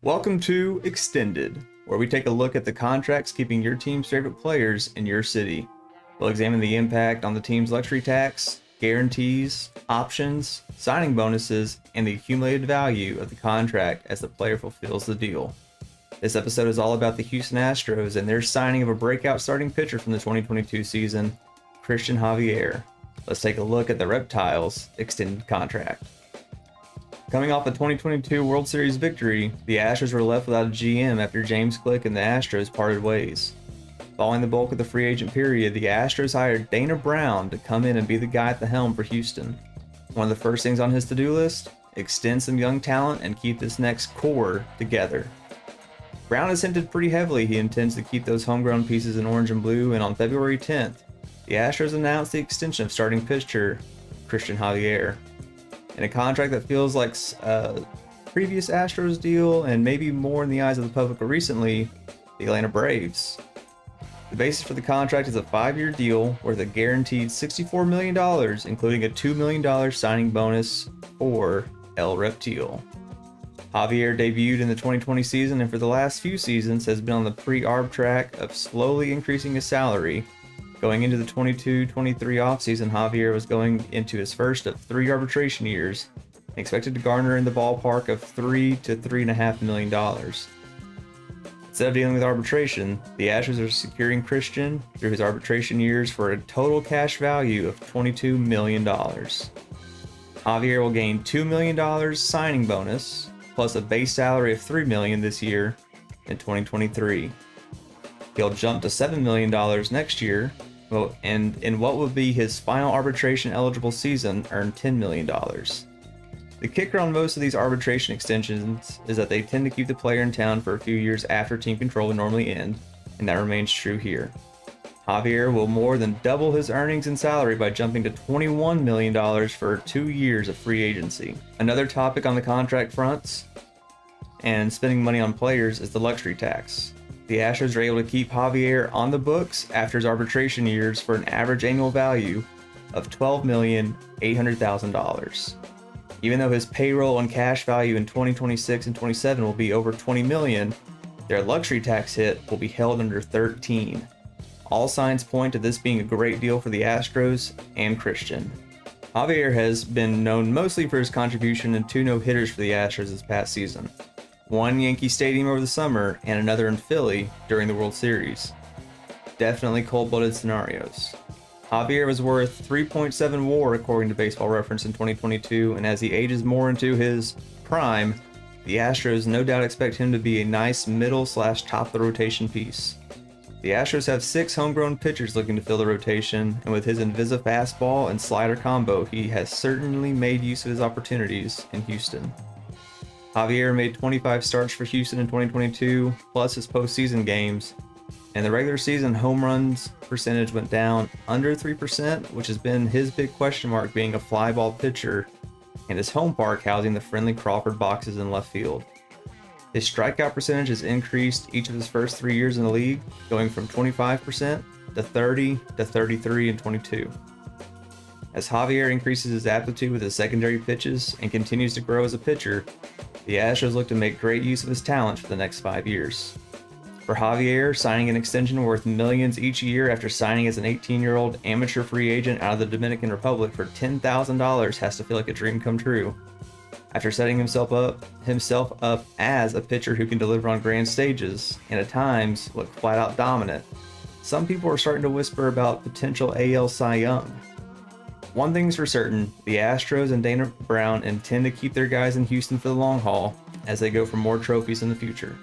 Welcome to Extended, where we take a look at the contracts keeping your team's favorite players in your city. We'll examine the impact on the team's luxury tax, guarantees, options, signing bonuses, and the accumulated value of the contract as the player fulfills the deal. This episode is all about the Houston Astros and their signing of a breakout starting pitcher from the 2022 season, Cristian Javier. Let's take a look at the Reptile's extended contract. Coming off a 2022 World Series victory, the Astros were left without a GM after James Click and the Astros parted ways. Following the bulk of the free agent period, the Astros hired Dana Brown to come in and be the guy at the helm for Houston. One of the first things on his to-do list? Extend some young talent and keep this next core together. Brown has hinted pretty heavily he intends to keep those homegrown pieces in orange and blue, and on February 10th, the Astros announced the extension of starting pitcher Cristian Javier. In a contract that feels like a previous Astros deal and maybe more in the eyes of the public recently, the Atlanta Braves. The basis for the contract is a 5-year deal worth a guaranteed $64 million, including a $2 million signing bonus for Reptil. Javier debuted in the 2020 season and for the last few seasons has been on the pre-arb track of slowly increasing his salary. Going into the 22-23 offseason, Javier was going into his first of 3 arbitration years and expected to garner in the ballpark of $3 to $3.5 million. Instead of dealing with arbitration, the Astros are securing Cristian through his arbitration years for a total cash value of $22 million. Javier will gain $2 million signing bonus, plus a base salary of $3 million this year in 2023. He'll jump to $7 million next year, and in what will be his final arbitration eligible season, earn $10 million. The kicker on most of these arbitration extensions is that they tend to keep the player in town for a few years after team control would normally end, and that remains true here. Javier will more than double his earnings and salary by jumping to $21 million for 2 years of free agency. Another topic on the contract fronts and spending money on players is the luxury tax. The Astros are able to keep Javier on the books after his arbitration years for an average annual value of $12,800,000. Even though his payroll and cash value in 2026 and 27 will be over $20 million, their luxury tax hit will be held under 13. All signs point to this being a great deal for the Astros and Cristian. Javier has been known mostly for his contribution in 2 no-hitters for the Astros this past season. One Yankee Stadium over the summer and another in Philly during the World Series. Definitely cold-blooded scenarios. Javier was worth 3.7 WAR according to Baseball Reference in 2022, and as he ages more into his prime, the Astros no doubt expect him to be a nice middle/top of the rotation piece. The Astros have 6 homegrown pitchers looking to fill the rotation, and with his Invisa fastball and slider combo, he has certainly made use of his opportunities in Houston. Javier made 25 starts for Houston in 2022, plus his postseason games, and the regular season home runs percentage went down under 3%, which has been his big question mark being a fly ball pitcher, and his home park housing the friendly Crawford boxes in left field. His strikeout percentage has increased each of his first 3 years in the league, going from 25% to 30 to 33 and 22. As Javier increases his aptitude with his secondary pitches and continues to grow as a pitcher, the Astros look to make great use of his talent for the next 5 years. For Javier, signing an extension worth millions each year after signing as an 18-year-old amateur free agent out of the Dominican Republic for $10,000 has to feel like a dream come true. After setting himself up as a pitcher who can deliver on grand stages, and at times look flat-out dominant, some people are starting to whisper about potential AL Cy Young. One thing's for certain, the Astros and Dana Brown intend to keep their guys in Houston for the long haul as they go for more trophies in the future.